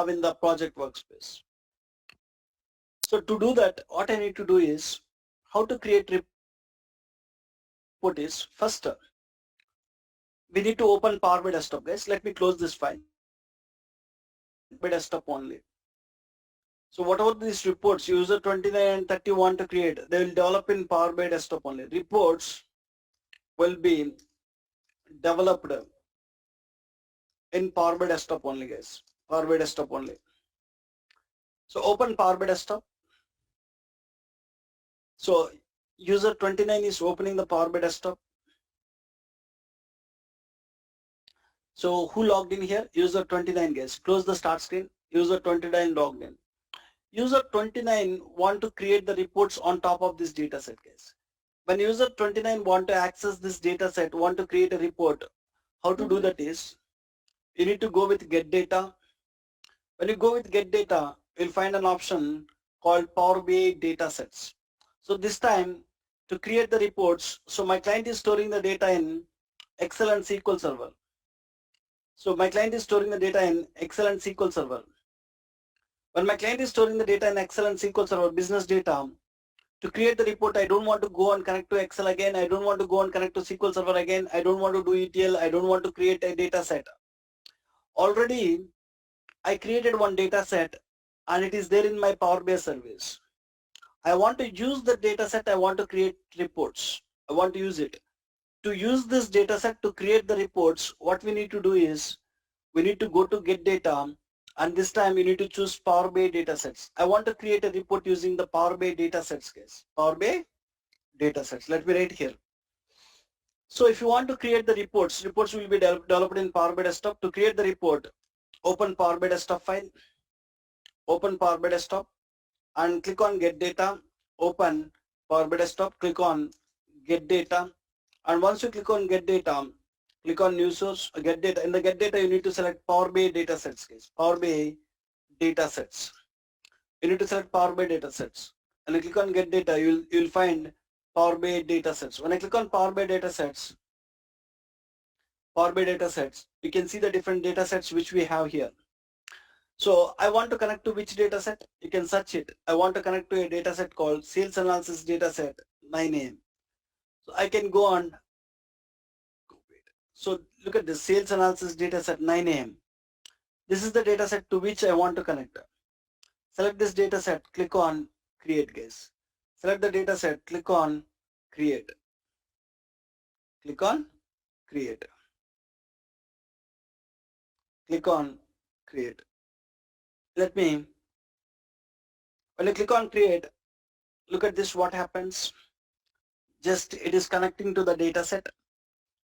have in the project workspace. So to do that, what I need to do is, how to create report is, first we need to open Power BI Desktop, guys. Let me close this file. By desktop only. So whatever these reports user 29 and 30 want to create, they will develop in Power BI Desktop only. Reports will be developed in Power BI Desktop only, guys. Power BI Desktop only. So open Power BI Desktop. So user 29 is opening the Power BI Desktop. So who logged in here? User 29, guys. Close the start screen. User 29 logged in. User 29 want to create the reports on top of this data set, guys. When user 29 want to access this data set, want to create a report, how to do that is, you need to go with get data. When you go with get data, you'll find an option called Power BI datasets. So this time, to create the reports, so my client is storing the data in Excel and SQL Server. So my client is storing the data in Excel and SQL Server. When my client is storing the data in Excel and SQL Server, business data, to create the report, I don't want to go and connect to Excel again. I don't want to go and connect to SQL Server again. I don't want to do ETL. I don't want to create a data set. Already, I created one data set and it is there in my Power BI service. I want to use the data set. I want to create reports. I want to use it. To use this data set to create the reports, what we need to do is, we need to go to get data, and this time you need to choose Power BI datasets. I want to create a report using the Power BI datasets, guys. Power BI datasets. Let me write here. So if you want to create the reports, reports will be developed in Power BI Desktop. To create the report, open Power BI Desktop file, open Power BI Desktop, and click on Get Data. Open Power BI Desktop, click on Get Data, and once you click on Get Data, click on New Source, Get Data. In the Get Data, you need to select Power BI datasets, guys. Power BI datasets. You need to select Power BI datasets, and you click on Get Data. You'll find Power BI datasets. When I click on Power BI datasets, you can see the different datasets which we have here. So I want to connect to which dataset? You can search it. I want to connect to a dataset called Sales Analysis Dataset 9am. So I can go on. So look at this Sales Analysis Dataset 9am. This is the dataset to which I want to connect. Select this dataset. Click on Create, guys. Select the dataset. Click on Create. Click on Create. Click on Create. When you click on Create, look at this, what happens. Just it is connecting to the dataset.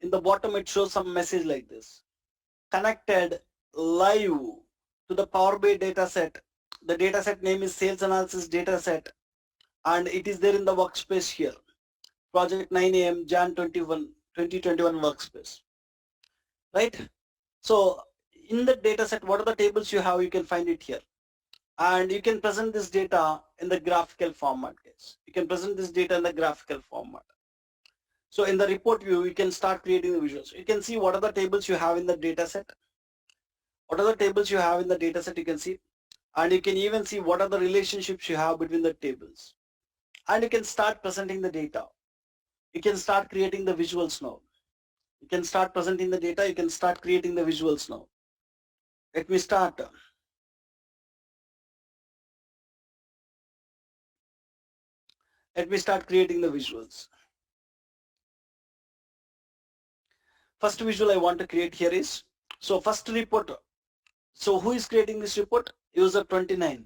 In the bottom, it shows some message like this. Connected live to the Power BI dataset. The dataset name is Sales Analysis Dataset, and it is there in the workspace here. Project 9am Jan 2021 workspace. Right? So in the dataset, what are the tables you have? You can find it here. And you can present this data in the graphical format, guys. You can present this data in the graphical format. So in the report view, you can start creating the visuals. You can see what are the tables you have in the dataset. What are the tables you have in the dataset, you can see. And you can even see what are the relationships you have between the tables. And you can start presenting the data. You can start creating the visuals now. You can start presenting the data. You can start creating the visuals now. Let me start. Let me start creating the visuals. First visual I want to create here is, so first report. So who is creating this report? User 29.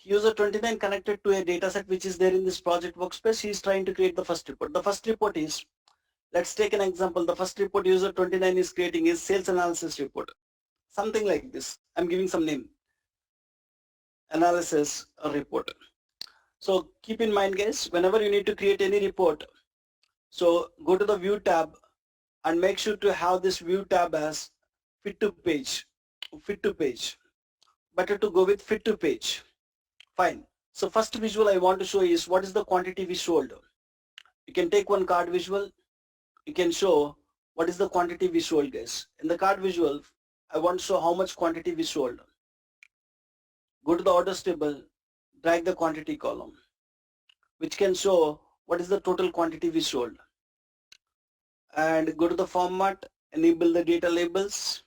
User 29 connected to a dataset which is there in this project workspace. He is trying to create the first report. The first report is, let's take an example. The first report user 29 is creating is sales analysis report. Something like this. I'm giving some name. Analysis report. So keep in mind, guys, whenever you need to create any report, so go to the view tab and make sure to have this view tab as fit to page. Fit to page. Better to go with fit to page. Fine. So first visual I want to show is what is the quantity we sold. You can take one card visual. You can show what is the quantity we sold, guys. In the card visual, I want to show how much quantity we sold. Go to the orders table, drag the quantity column, which can show what is the total quantity we sold. And go to the format, enable the data labels,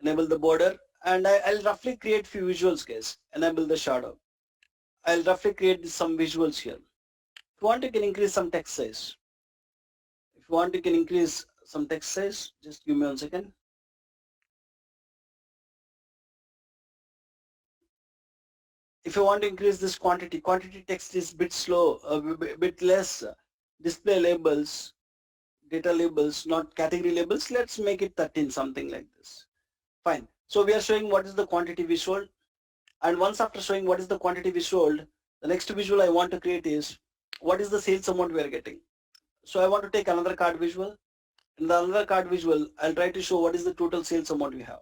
enable the border, and I'll roughly create few visuals, guys. Enable the shadow. I'll roughly create some visuals here. If you want, you can increase some text size. If you want, you can increase some text size. Just give me 1 second. If you want to increase this quantity text is bit slow, a bit less. Display labels, data labels, not category labels. Let's make it 13, something like this. Fine. So we are showing what is the quantity we sold. And once after showing what is the quantity we sold, the next visual I want to create is what is the sales amount we are getting. So I want to take another card visual. In the another card visual, I'll try to show what is the total sales amount we have.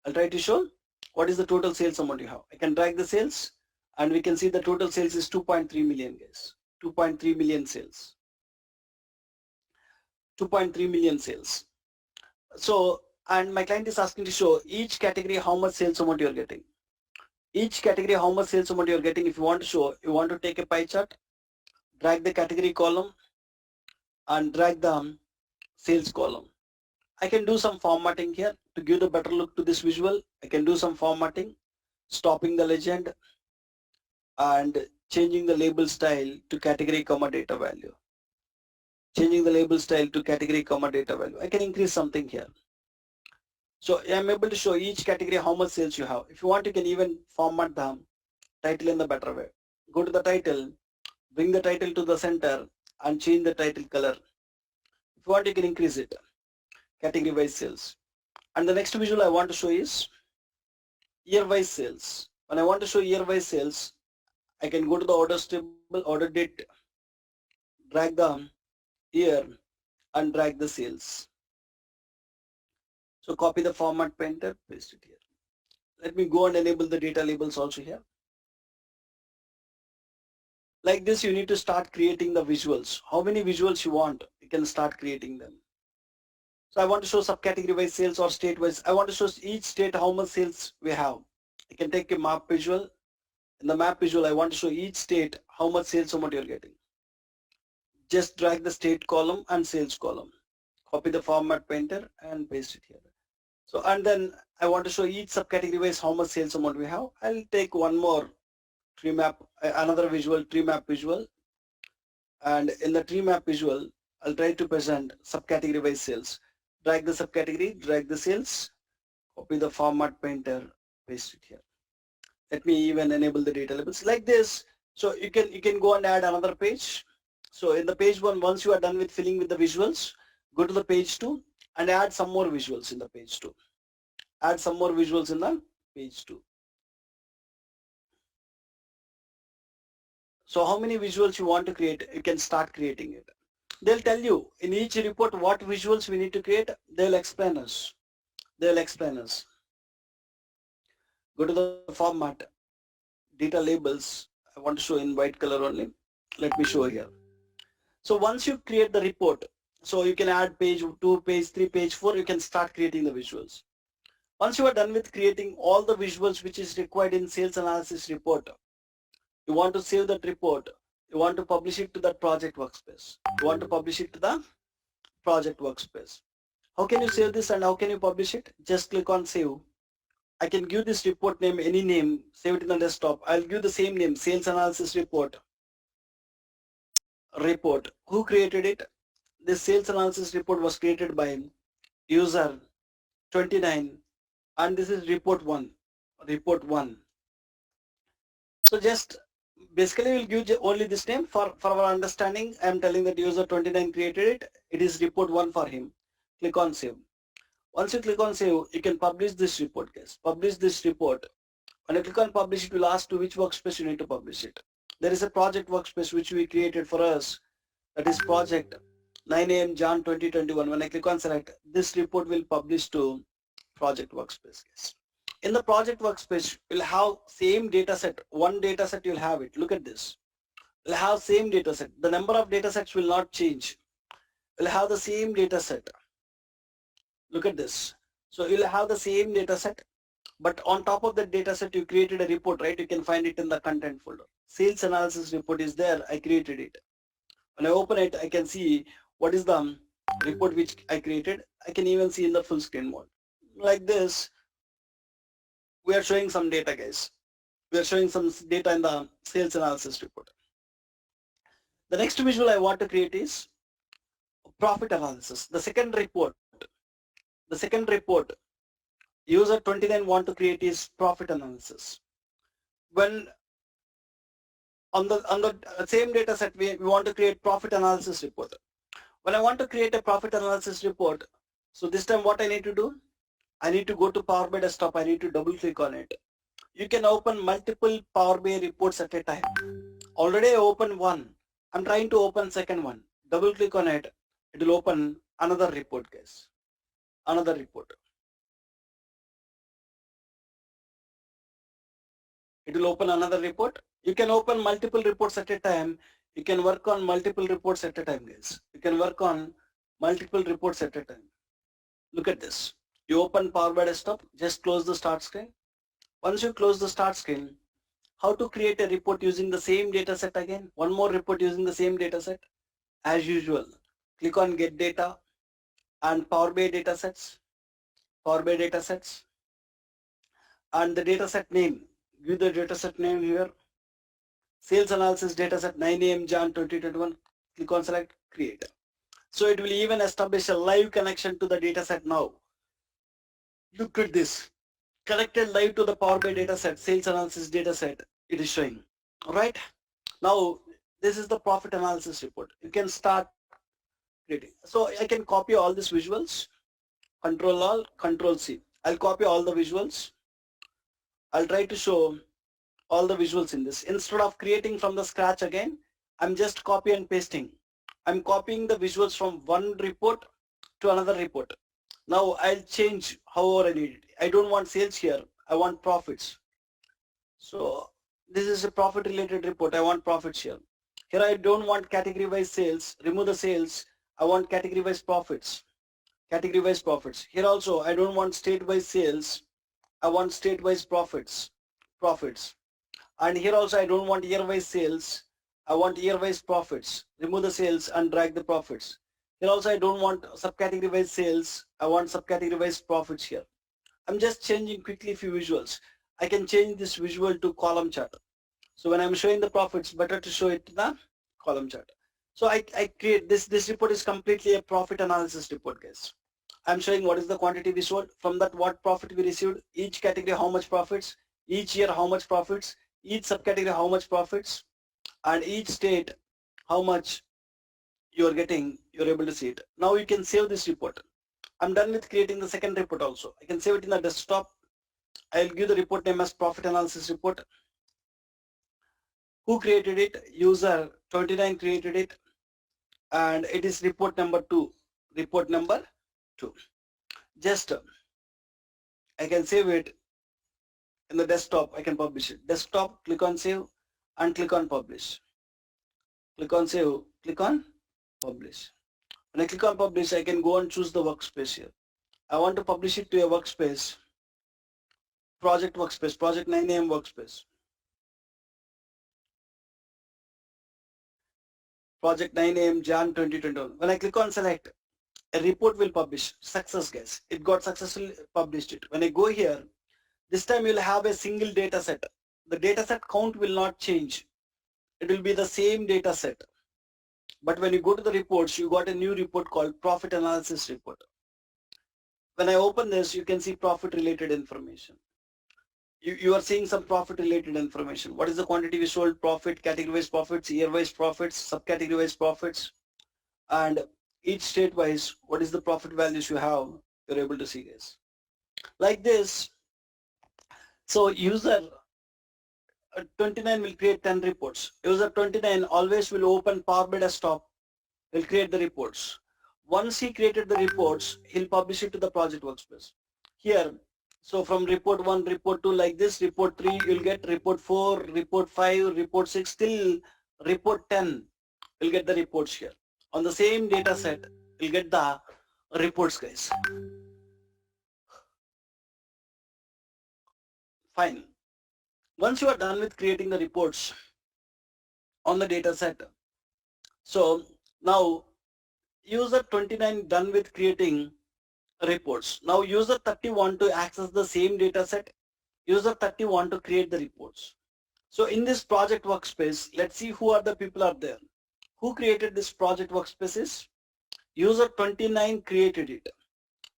I'll try to show what is the total sales amount you have. I can drag the sales and we can see the total sales is 2.3 million, guys. 2.3 million sales. 2.3 million sales. So, and my client is asking to show each category how much sales amount you're getting. Each category how much sales amount you're getting. If you want to show, you want to take a pie chart, drag the category column and drag the sales column. I can do some formatting here to give the better look to this visual. I can do some formatting, stopping the legend and changing the label style to category comma data value. Changing the label style to category comma data value. I can increase something here. So I'm able to show each category how much sales you have. If you want, you can even format the title in the better way. Go to the title, bring the title to the center and change the title color. If you want, you can increase it. Category wise sales. And the next visual I want to show is year wise sales. When I want to show year wise sales, I can go to the orders table, order date, drag the year and drag the sales. So copy the format painter, paste it here. Let me go and enable the data labels also here. Like this, you need to start creating the visuals. How many visuals you want, you can start creating them. So I want to show subcategory wise sales or state wise. I want to show each state how much sales we have. I can take a map visual. In the map visual, I want to show each state how much sales amount you're getting. Just drag the state column and sales column. Copy the format painter and paste it here. So and then I want to show each subcategory wise how much sales amount we have. I'll take one more tree map, another visual, tree map visual. And in the tree map visual, I'll try to present subcategory wise sales. Drag the subcategory, drag the sales, copy the format painter, paste it here. Let me even enable the data labels like this. So you can go and add another page. So in the page 1, once you are done with filling with the visuals, go to the page 2 and add some more visuals in the page 2. Add some more visuals in the page 2. So how many visuals you want to create, you can start creating it. They'll tell you in each report what visuals we need to create. They'll explain us. They'll explain us. Go to the format, data labels. I want to show in white color only. Let me show here. So once you create the report, so you can add page 2, page 3, page 4, you can start creating the visuals. Once you are done with creating all the visuals which is required in sales analysis report, you want to save that report, you want to publish it to that project workspace. You want to publish it to the project workspace. How can you save this and how can you publish it? Just click on save. I can give this report name any name, save it in the desktop. I'll give the same name, sales analysis report. Report. Who created it? This sales analysis report was created by user 29 and this is report 1. Report 1. So just basically we'll give only this name for our understanding. I am telling that user 29 created it. It is report 1 for him. Click on save. Once you click on save, you can publish this report, guys. Publish this report. When you click on publish, it will ask to which workspace you need to publish it. There is a project workspace which we created for us. That is project 9 AM Jan 2021. When I click on select, this report will publish to project workspace, guys. In the project workspace, you'll have same data set. One data set you'll have it. Look at this. You'll have same data set. The number of data sets will not change. You'll have the same data set. Look at this. So you'll have the same data set, But on top of that data set, you created a report, right? You can find it in the content folder. Sales analysis report is there. I created it. When I open it, I can see what is the report which I created. I can even see in the full screen mode. Like this, we are showing some data, guys. We are showing some data in the sales analysis report. The next visual I want to create is profit analysis. The second report user 29 want to create is profit analysis. When on the same data set, we want to create profit analysis report. When I want to create a profit analysis report, so this time what I need to do, I need to go to Power BI desktop. I need to double click on it. You can open multiple Power BI reports at a time. Already I opened one. I'm trying to open second one. Double click on it. It will open another report, guys. Another report. It will open another report. You can open multiple reports at a time. You can work on multiple reports at a time, guys. You can work on multiple reports at a time. Look at this. You open Power BI desktop, just close the start screen. Once you close the start screen, how to create a report using the same data set again? One more report using the same data set. As usual, click on get data and Power BI datasets, Power BI datasets, and the dataset name. Give the dataset name here. Sales analysis dataset 9 AM Jan 2021. Click on select create. So it will even establish a live connection to the dataset now. Look at this. Connected live to the Power BI dataset, sales analysis dataset. It is showing. All right. Now this is the profit analysis report. You can start creating. So I can copy all these visuals. Control Alt, Control C. I'll copy all the visuals. I'll try to show all the visuals in this. Instead of creating from the scratch again, I'm just copy and pasting. I'm copying the visuals from one report to another report. Now I'll change however I need it. I don't want sales here. I want profits. So this is a profit related report. I want profits here. Here I don't want category wise sales. Remove the sales. I want category wise profits. Category wise profits. Here also I don't want state wise sales. I want state wise profits. And here also I don't want year wise sales. I want year wise profits. Remove the sales and drag the profits. Here also I don't want subcategory wise sales. I want subcategory wise profits here. I'm just changing quickly few visuals. I can change this visual to column chart. So when I'm showing the profits, better to show it in the column chart. So I create this report is completely a profit analysis report, guys. I'm showing what is the quantity we sold, from that what profit we received, each category how much profits, each year how much profits, each subcategory how much profits, and each state how much you're getting, you're able to see it. Now you can save this report. I'm done with creating the second report also. I can save it in the desktop. I'll give the report name as profit analysis report. Who created it? User 29 created it, and it is report number 2. Report number 2. Just I can save it in the desktop. I can publish it. Desktop, click on save and click on publish. Click on save, click on publish. When I click on publish, I can go and choose the workspace here. I want to publish it to a workspace, project workspace, project 9 AM workspace. Project 9 AM Jan 2021. When I click on select, a report will publish. Success, guys. It got successfully published it. When I go here, this time you'll have a single data set. The data set count will not change. It will be the same data set. But when you go to the reports, you got a new report called profit analysis report. When I open this, you can see profit related information. You are seeing some profit related information. What is the quantity we sold, profit, category wise profits, year wise profits, subcategory wise profits, and each state wise, what is the profit values you have, you're able to see this. Like this, so user 29 will create 10 reports. User 29 always will open Power BI desktop, will create the reports. Once he created the reports, he'll publish it to the project workspace. Here, so from report 1, report 2 like this, report 3 you'll get, report 4, report 5, report 6 till report 10 you'll get the reports here. On the same data set, you'll get the reports, guys. Fine. Once you are done with creating the reports on the data set, so now user 29 done with creating reports. Now user 30 want to access the same data set. User 30 want to create the reports. So in this project workspace, let's see who are the people are there. Who created this project workspace is user 29 created it.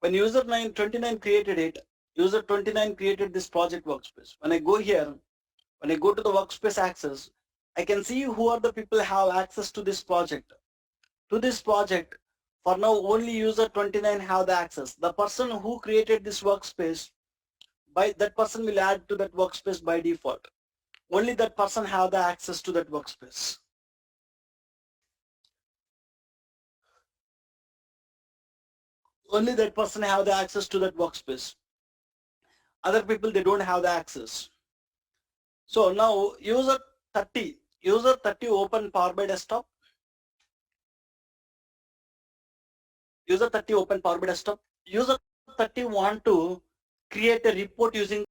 When user 29 created it, user 29 created this project workspace. When I go here, when I go to the workspace access, I can see who are the people have access to this project. To this project, for now only user 29 have the access. The person who created this workspace, by that person will add to that workspace by default. Only that person have the access to that workspace. Only that person have the access to that workspace. Other people, they don't have the access. So now user 30 open Power BI desktop. User 30 open Power BI desktop. User 30 want to create a report using